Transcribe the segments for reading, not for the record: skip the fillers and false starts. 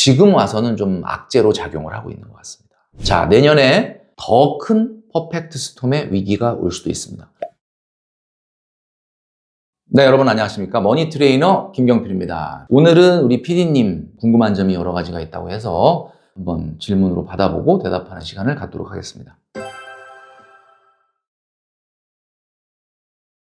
지금 와서는 좀 악재로 작용을 하고 있는 것 같습니다. 자, 내년에 더 큰 퍼펙트 스톰의 위기가 올 수도 있습니다. 네, 여러분 안녕하십니까? 머니 트레이너 김경필입니다. 오늘은 우리 PD님 궁금한 점이 여러 가지가 있다고 해서 한번 질문으로 받아보고 대답하는 시간을 갖도록 하겠습니다.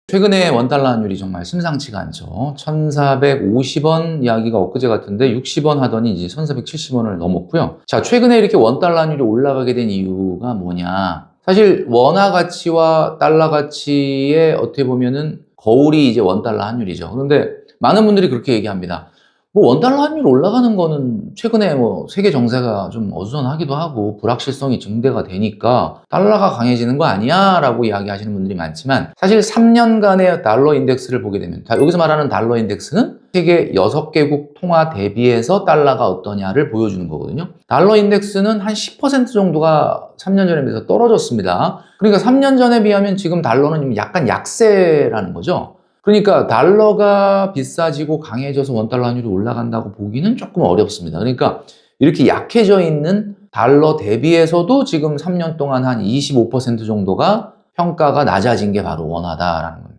최근에 원달러 환율이 정말 심상치가 않죠. 1,450원 이야기가 엊그제 같은데 60원 하더니 이제 1,470원을 넘었고요. 자, 최근에 이렇게 원달러 환율이 올라가게 된 이유가 뭐냐? 사실 원화 가치와 달러 가치의 어떻게 보면은 거울이 이제 원달러 환율이죠. 그런데 많은 분들이 그렇게 얘기합니다. 뭐 원달러 환율 올라가는 거는 최근에 뭐 세계 정세가 좀 어수선하기도 하고 불확실성이 증대가 되니까 달러가 강해지는 거 아니야? 라고 이야기하시는 분들이 많지만 사실 3년간의 달러 인덱스를 보게 되면 여기서 말하는 달러 인덱스는 세계 6개국 통화 대비해서 달러가 어떠냐를 보여주는 거거든요. 달러 인덱스는 한 10% 정도가 3년 전에 비해서 떨어졌습니다. 그러니까 3년 전에 비하면 지금 달러는 약간 약세라는 거죠. 그러니까 달러가 비싸지고 강해져서 원달러 환율이 올라간다고 보기는 조금 어렵습니다. 그러니까 이렇게 약해져 있는 달러 대비해서도 지금 3년 동안 한 25% 정도가 평가가 낮아진 게 바로 원화다라는 거예요.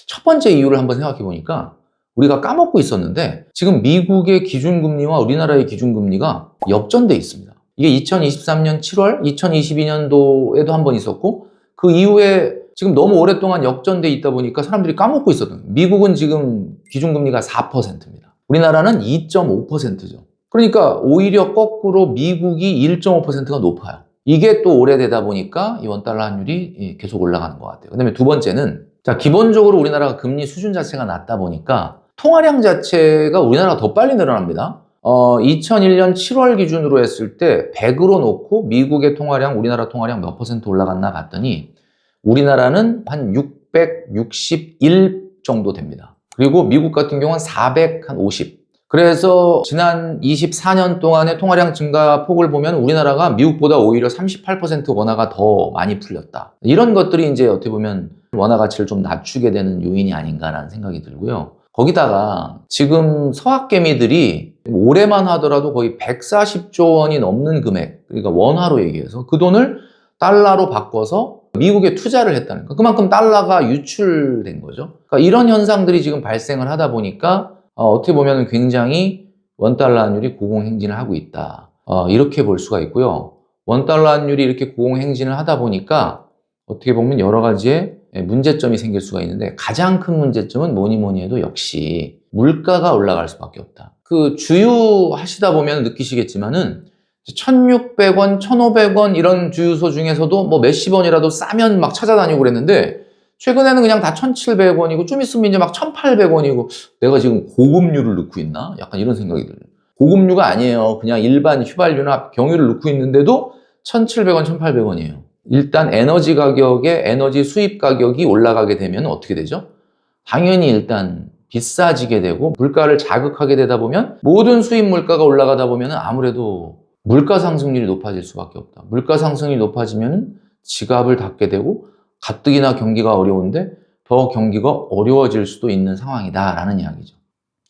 첫 번째 이유를 한번 생각해 보니까 우리가 까먹고 있었는데 지금 미국의 기준금리와 우리나라의 기준금리가 역전돼 있습니다. 이게 2023년 7월, 2022년도에도 한 번 있었고 그 이후에 지금 너무 오랫동안 역전돼 있다 보니까 사람들이 까먹고 있었던 거예요. 미국은 지금 기준금리가 4%입니다. 우리나라는 2.5%죠. 그러니까 오히려 거꾸로 미국이 1.5%가 높아요. 이게 또 오래되다 보니까 이 원달러 환율이 계속 올라가는 것 같아요. 그다음에 두 번째는 자, 기본적으로 우리나라가 금리 수준 자체가 낮다 보니까 통화량 자체가 우리나라가 더 빨리 늘어납니다. 2001년 7월 기준으로 했을 때 100으로 놓고 미국의 통화량, 우리나라 통화량 몇 퍼센트 올라갔나 봤더니 우리나라는 한 661 정도 됩니다. 그리고 미국 같은 경우는 450. 그래서 지난 24년 동안의 통화량 증가 폭을 보면 우리나라가 미국보다 오히려 38% 원화가 더 많이 풀렸다. 이런 것들이 이제 어떻게 보면 원화 가치를 좀 낮추게 되는 요인이 아닌가라는 생각이 들고요. 거기다가 지금 서학개미들이 올해만 하더라도 거의 140조 원이 넘는 금액, 그러니까 원화로 얘기해서 그 돈을 달러로 바꿔서 미국에 투자를 했다는 거. 그만큼 달러가 유출된 거죠. 그러니까 이런 현상들이 지금 발생을 하다 보니까 어떻게 보면 굉장히 원달러 환율이 고공행진을 하고 있다. 이렇게 볼 수가 있고요. 원달러 환율이 이렇게 고공행진을 하다 보니까 어떻게 보면 여러 가지의 문제점이 생길 수가 있는데 가장 큰 문제점은 뭐니 해도 역시 물가가 올라갈 수밖에 없다. 그 주유하시다 보면 느끼시겠지만은 1,600원, 1,500원 이런 주유소 중에서도 뭐 몇십 원이라도 싸면 막 찾아다니고 그랬는데 최근에는 그냥 다 1,700원이고 좀 있으면 이제 막 1,800원이고 내가 지금 고급류를 넣고 있나? 약간 이런 생각이 들어요. 고급류가 아니에요. 그냥 일반 휘발유나 경유를 넣고 있는데도 1,700원, 1,800원이에요. 일단 에너지 가격에 에너지 수입 가격이 올라가게 되면 어떻게 되죠? 당연히 일단 비싸지게 되고 물가를 자극하게 되다 보면 모든 수입 물가가 올라가다 보면 아무래도 물가 상승률이 높아질 수밖에 없다. 물가 상승이 높아지면 지갑을 닫게 되고 가뜩이나 경기가 어려운데 더 경기가 어려워질 수도 있는 상황이다라는 이야기죠.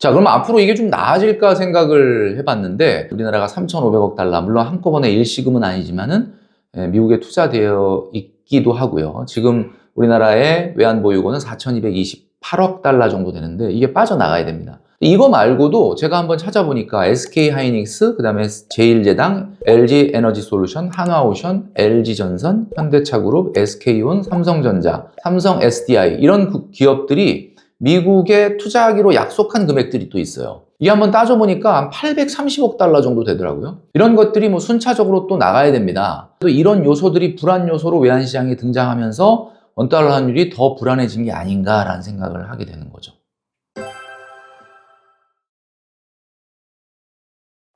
자, 그럼 앞으로 이게 좀 나아질까 생각을 해봤는데 우리나라가 3,500억 달러, 물론 한꺼번에 일시금은 아니지만은 미국에 투자되어 있기도 하고요. 지금 우리나라의 외환보유고는 4,228억 달러 정도 되는데 이게 빠져나가야 됩니다. 이거 말고도 제가 한번 찾아보니까 SK하이닉스, 그 다음에 제일제당, LG에너지솔루션, 한화오션, LG전선, 현대차그룹, SK온, 삼성전자, 삼성 SDI 이런 기업들이 미국에 투자하기로 약속한 금액들이 또 있어요. 이게 한번 따져보니까 한 830억 달러 정도 되더라고요. 이런 것들이 뭐 순차적으로 또 나가야 됩니다. 또 이런 요소들이 불안 요소로 외환시장에 등장하면서 원달러 환율이 더 불안해진 게 아닌가라는 생각을 하게 되는 거죠.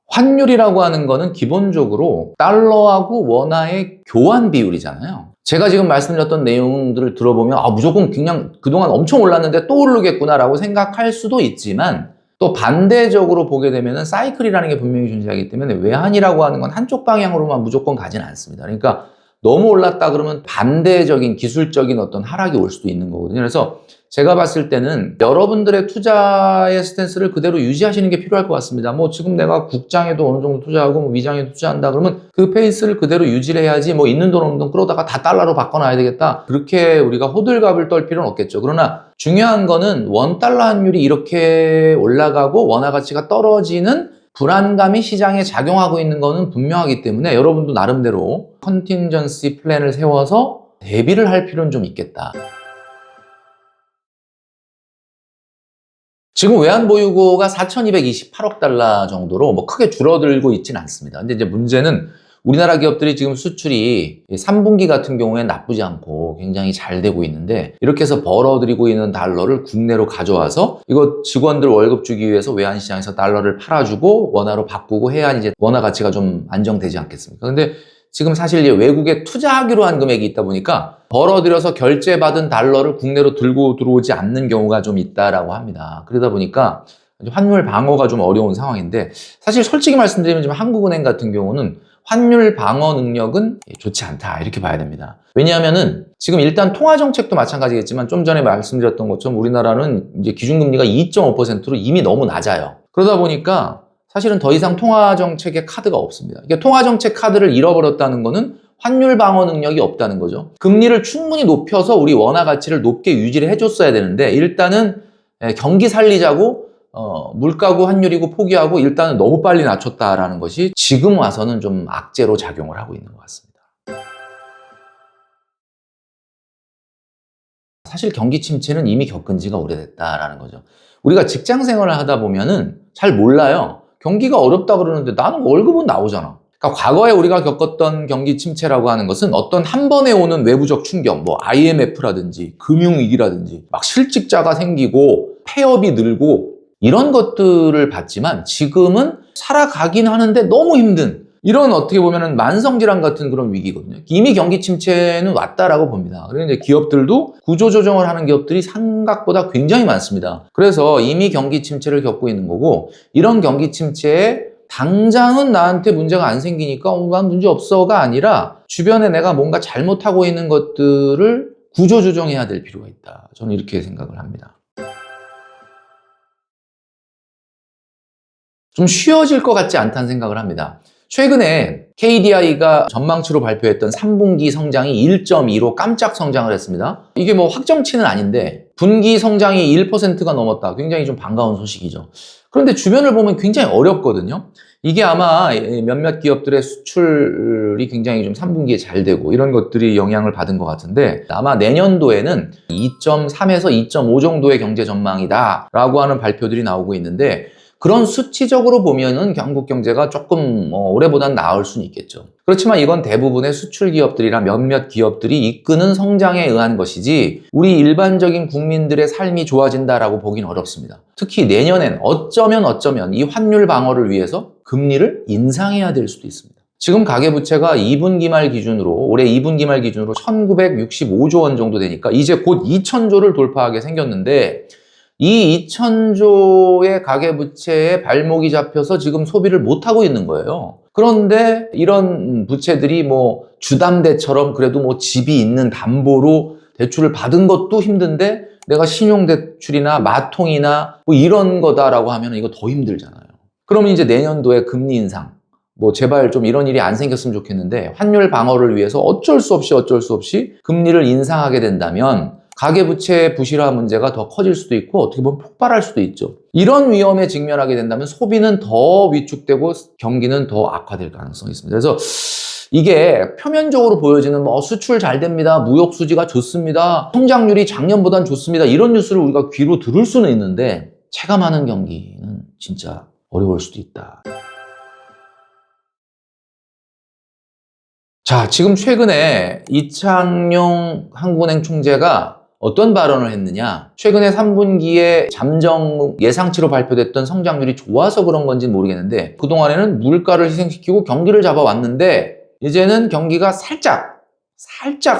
환율이라고 하는 거는 기본적으로 달러하고 원화의 교환 비율이잖아요. 제가 지금 말씀드렸던 내용들을 들어보면 무조건 그냥 그동안 엄청 올랐는데 또 오르겠구나라고 생각할 수도 있지만 또 반대적으로 보게 되면 사이클이라는 게 분명히 존재하기 때문에 외환이라고 하는 건 한쪽 방향으로만 무조건 가지는 않습니다. 그러니까 너무 올랐다 그러면 반대적인 기술적인 어떤 하락이 올 수도 있는 거거든요. 그래서 제가 봤을 때는 여러분들의 투자의 스탠스를 그대로 유지하시는 게 필요할 것 같습니다. 뭐 지금 내가 국장에도 어느 정도 투자하고 뭐 위장에도 투자한다 그러면 그 페이스를 그대로 유지를 해야지 뭐 있는 돈 없는 돈 끌어다가 다 달러로 바꿔놔야 되겠다. 그렇게 우리가 호들갑을 떨 필요는 없겠죠. 그러나 중요한 거는 원달러 환율이 이렇게 올라가고 원화 가치가 떨어지는 불안감이 시장에 작용하고 있는 거는 분명하기 때문에 여러분도 나름대로 컨틴전시 플랜을 세워서 대비를 할 필요는 좀 있겠다. 지금 외환보유고가 4,228억 달러 정도로 뭐 크게 줄어들고 있지는 않습니다. 근데 이제 문제는 우리나라 기업들이 지금 수출이 3분기 같은 경우에 나쁘지 않고 굉장히 잘 되고 있는데 이렇게 해서 벌어들이고 있는 달러를 국내로 가져와서 이거 직원들 월급 주기 위해서 외환시장에서 달러를 팔아주고 원화로 바꾸고 해야 이제 원화 가치가 좀 안정되지 않겠습니까? 근데 지금 사실 외국에 투자하기로 한 금액이 있다 보니까 벌어들여서 결제받은 달러를 국내로 들고 들어오지 않는 경우가 좀 있다라고 합니다. 그러다 보니까 환율 방어가 좀 어려운 상황인데 사실 솔직히 말씀드리면 지금 한국은행 같은 경우는 환율 방어 능력은 좋지 않다 이렇게 봐야 됩니다. 왜냐하면은 지금 일단 통화 정책도 마찬가지겠지만 좀 전에 말씀드렸던 것처럼 우리나라는 이제 기준금리가 2.5%로 이미 너무 낮아요. 그러다 보니까 사실은 더 이상 통화정책의 카드가 없습니다. 그러니까 통화정책 카드를 잃어버렸다는 거는 환율 방어 능력이 없다는 거죠. 금리를 충분히 높여서 우리 원화 가치를 높게 유지를 해줬어야 되는데 일단은 경기 살리자고 물가고 환율이고 포기하고 일단은 너무 빨리 낮췄다라는 것이 지금 와서는 좀 악재로 작용을 하고 있는 것 같습니다. 사실 경기 침체는 이미 겪은 지가 오래됐다라는 거죠. 우리가 직장 생활을 하다 보면은 잘 몰라요. 경기가 어렵다 그러는데 나는 월급은 나오잖아. 그러니까 과거에 우리가 겪었던 경기 침체라고 하는 것은 어떤 한 번에 오는 외부적 충격, 뭐 IMF라든지 금융위기라든지 막 실직자가 생기고 폐업이 늘고 이런 것들을 봤지만 지금은 살아가긴 하는데 너무 힘든 이런 어떻게 보면은 만성질환 같은 그런 위기거든요. 이미 경기 침체는 왔다라고 봅니다. 그래서 이제 기업들도 구조조정을 하는 기업들이 생각보다 굉장히 많습니다. 그래서 이미 경기 침체를 겪고 있는 거고 이런 경기 침체에 당장은 나한테 문제가 안 생기니까 난 문제 없어가 아니라 주변에 내가 뭔가 잘못하고 있는 것들을 구조조정해야 될 필요가 있다. 저는 이렇게 생각을 합니다. 좀 쉬워질 것 같지 않다는 생각을 합니다. 최근에 KDI가 전망치로 발표했던 3분기 성장이 1.2로 깜짝 성장을 했습니다. 이게 뭐 확정치는 아닌데 분기 성장이 1%가 넘었다. 굉장히 좀 반가운 소식이죠. 그런데 주변을 보면 굉장히 어렵거든요. 이게 아마 몇몇 기업들의 수출이 굉장히 좀 3분기에 잘 되고 이런 것들이 영향을 받은 것 같은데 아마 내년도에는 2.3에서 2.5 정도의 경제 전망이다 라고 하는 발표들이 나오고 있는데 그런 수치적으로 보면은 한국 경제가 조금 올해보단 나을 수는 있겠죠. 그렇지만 이건 대부분의 수출 기업들이나 몇몇 기업들이 이끄는 성장에 의한 것이지 우리 일반적인 국민들의 삶이 좋아진다라고 보긴 어렵습니다. 특히 내년엔 어쩌면 이 환율 방어를 위해서 금리를 인상해야 될 수도 있습니다. 지금 가계부채가 2분기 말 기준으로 올해 2분기 말 기준으로 1965조 원 정도 되니까 이제 곧 2000조를 돌파하게 생겼는데 이 2000조의 가계부채에 발목이 잡혀서 지금 소비를 못하고 있는 거예요. 그런데 이런 부채들이 뭐 주담대처럼 그래도 뭐 집이 있는 담보로 대출을 받은 것도 힘든데 내가 신용대출이나 마통이나 뭐 이런 거다라고 하면 이거 더 힘들잖아요. 그러면 이제 내년도에 금리 인상, 뭐 제발 좀 이런 일이 안 생겼으면 좋겠는데 환율 방어를 위해서 어쩔 수 없이 금리를 인상하게 된다면 가계부채 부실화 문제가 더 커질 수도 있고 어떻게 보면 폭발할 수도 있죠. 이런 위험에 직면하게 된다면 소비는 더 위축되고 경기는 더 악화될 가능성이 있습니다. 그래서 이게 표면적으로 보여지는 뭐 수출 잘 됩니다, 무역 수지가 좋습니다, 성장률이 작년보단 좋습니다 이런 뉴스를 우리가 귀로 들을 수는 있는데 체감하는 경기는 진짜 어려울 수도 있다. 자, 지금 최근에 이창용 한국은행 총재가 어떤 발언을 했느냐? 최근에 3분기에 잠정 예상치로 발표됐던 성장률이 좋아서 그런 건지 모르겠는데 그동안에는 물가를 희생시키고 경기를 잡아왔는데 이제는 경기가 살짝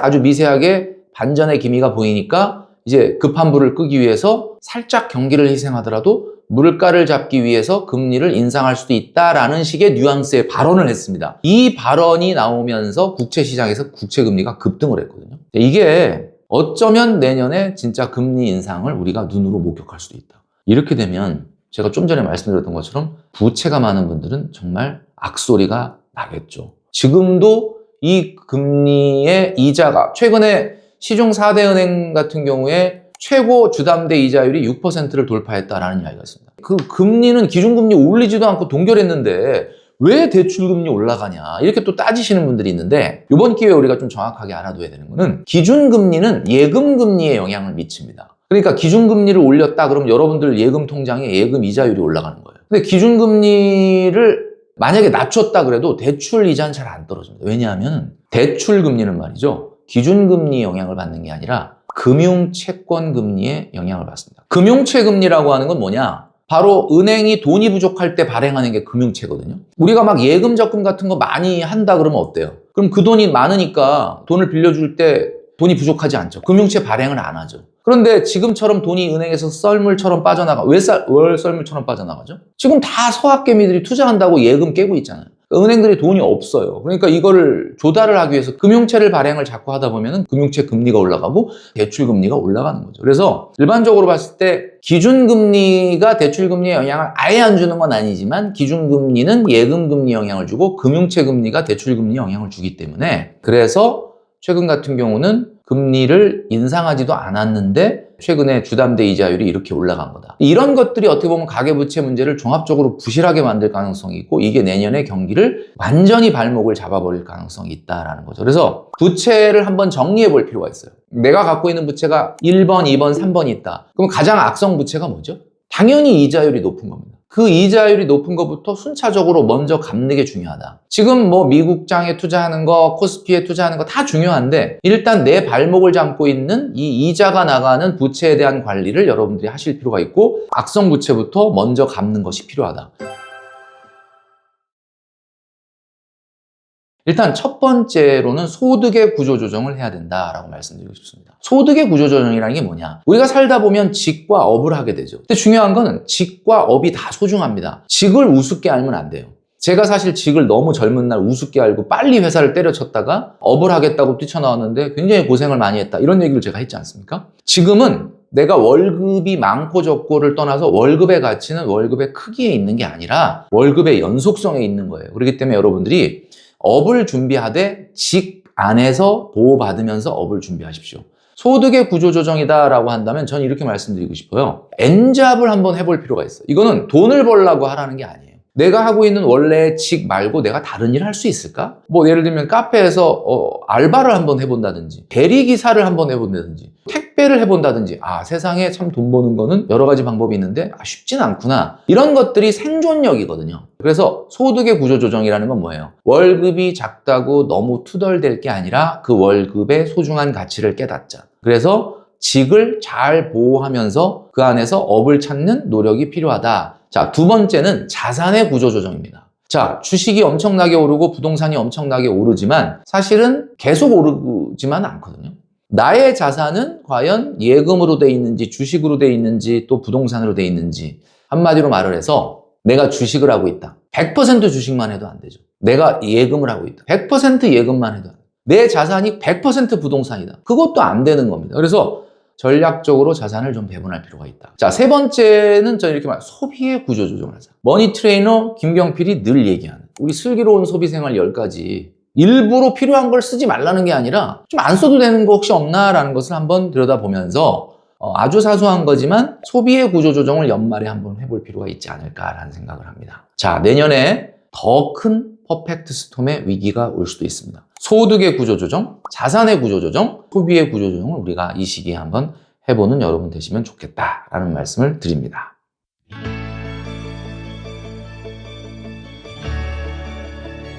아주 미세하게 반전의 기미가 보이니까 이제 급한 불을 끄기 위해서 살짝 경기를 희생하더라도 물가를 잡기 위해서 금리를 인상할 수도 있다라는 식의 뉘앙스의 발언을 했습니다. 이 발언이 나오면서 국채 시장에서 국채 금리가 급등을 했거든요. 이게 어쩌면 내년에 진짜 금리 인상을 우리가 눈으로 목격할 수도 있다. 이렇게 되면 제가 좀 전에 말씀드렸던 것처럼 부채가 많은 분들은 정말 악소리가 나겠죠. 지금도 이 금리의 이자가 최근에 시중 4대 은행 같은 경우에 최고 주담대 이자율이 6%를 돌파했다라는 이야기가 있습니다. 그 금리는 기준금리 올리지도 않고 동결했는데 왜 대출금리 올라가냐 이렇게 또 따지시는 분들이 있는데 이번 기회에 우리가 좀 정확하게 알아둬야 되는 거는 기준금리는 예금금리에 영향을 미칩니다. 그러니까 기준금리를 올렸다 그러면 여러분들 예금 통장에 예금 이자율이 올라가는 거예요. 근데 기준금리를 만약에 낮췄다 그래도 대출 이자는 잘 안 떨어집니다. 왜냐하면 대출금리는 말이죠. 기준금리 영향을 받는 게 아니라 금융채권금리에 영향을 받습니다. 금융채금리라고 하는 건 뭐냐? 바로 은행이 돈이 부족할 때 발행하는 게 금융채거든요. 우리가 막 예금 적금 같은 거 많이 한다 그러면 어때요? 그럼 그 돈이 많으니까 돈을 빌려줄 때 돈이 부족하지 않죠. 금융채 발행을 안 하죠. 그런데 지금처럼 돈이 은행에서 썰물처럼 빠져나가. 왜 썰물처럼 빠져나가죠? 지금 다 서학개미들이 투자한다고 예금 깨고 있잖아요. 은행들이 돈이 없어요. 그러니까 이거를 조달을 하기 위해서 금융채를 발행을 자꾸 하다 보면 금융채 금리가 올라가고 대출 금리가 올라가는 거죠. 그래서 일반적으로 봤을 때 기준금리가 대출금리에 영향을 아예 안 주는 건 아니지만 기준금리는 예금금리 영향을 주고 금융채 금리가 대출금리에 영향을 주기 때문에 그래서 최근 같은 경우는 금리를 인상하지도 않았는데 최근에 주담대 이자율이 이렇게 올라간 거다. 이런 것들이 어떻게 보면 가계부채 문제를 종합적으로 부실하게 만들 가능성이 있고 이게 내년에 경기를 완전히 발목을 잡아버릴 가능성이 있다는 거죠. 그래서 부채를 한번 정리해 볼 필요가 있어요. 내가 갖고 있는 부채가 1번, 2번, 3번이 있다. 그럼 가장 악성 부채가 뭐죠? 당연히 이자율이 높은 겁니다. 그 이자율이 높은 것부터 순차적으로 먼저 갚는 게 중요하다. 지금 뭐 미국장에 투자하는 거, 코스피에 투자하는 거 다 중요한데 일단 내 발목을 잡고 있는 이 이자가 나가는 부채에 대한 관리를 여러분들이 하실 필요가 있고 악성 부채부터 먼저 갚는 것이 필요하다. 일단 첫 번째로는 소득의 구조조정을 해야 된다라고 말씀드리고 싶습니다. 소득의 구조조정이라는 게 뭐냐? 우리가 살다 보면 직과 업을 하게 되죠. 근데 중요한 거는 직과 업이 다 소중합니다. 직을 우습게 알면 안 돼요. 제가 사실 직을 너무 젊은 날 우습게 알고 빨리 회사를 때려쳤다가 업을 하겠다고 뛰쳐나왔는데 굉장히 고생을 많이 했다. 이런 얘기를 제가 했지 않습니까? 지금은 내가 월급이 많고 적고를 떠나서 월급의 가치는 월급의 크기에 있는 게 아니라 월급의 연속성에 있는 거예요. 그렇기 때문에 여러분들이 업을 준비하되 직 안에서 보호받으면서 업을 준비하십시오. 소득의 구조조정이다라고 한다면 저는 이렇게 말씀드리고 싶어요. N잡을 한번 해볼 필요가 있어요. 이거는 돈을 벌려고 하라는 게 아니에요. 내가 하고 있는 원래 직 말고 내가 다른 일을 할 수 있을까? 뭐 예를 들면 카페에서 알바를 한번 해본다든지 대리기사를 한번 해본다든지 택배를 해본다든지 세상에 참 돈 버는 거는 여러 가지 방법이 있는데 쉽진 않구나. 이런 것들이 생존력이거든요. 그래서 소득의 구조조정이라는 건 뭐예요? 월급이 작다고 너무 투덜댈 게 아니라 그 월급의 소중한 가치를 깨닫자. 그래서 직을 잘 보호하면서 그 안에서 업을 찾는 노력이 필요하다. 자, 두 번째는 자산의 구조조정입니다. 자, 주식이 엄청나게 오르고 부동산이 엄청나게 오르지만 사실은 계속 오르지만 않거든요. 나의 자산은 과연 예금으로 돼 있는지 주식으로 돼 있는지 또 부동산으로 돼 있는지 한마디로 말을 해서 내가 주식을 하고 있다. 100% 주식만 해도 안 되죠. 내가 예금을 하고 있다. 100% 예금만 해도 안 돼. 내 자산이 100% 부동산이다. 그것도 안 되는 겁니다. 그래서 전략적으로 자산을 좀 배분할 필요가 있다. 자, 세 번째는 저는 이렇게 소비의 구조조정을 하자. 머니 트레이너 김경필이 늘 얘기하는 우리 슬기로운 소비생활 10가지 일부러 필요한 걸 쓰지 말라는 게 아니라 좀 안 써도 되는 거 혹시 없나라는 것을 한번 들여다보면서 아주 사소한 거지만 소비의 구조조정을 연말에 한번 해볼 필요가 있지 않을까라는 생각을 합니다. 자, 내년에 더 큰 퍼펙트 스톰의 위기가 올 수도 있습니다. 소득의 구조조정, 자산의 구조조정, 소비의 구조조정을 우리가 이 시기에 한번 해보는 여러분 되시면 좋겠다라는 말씀을 드립니다.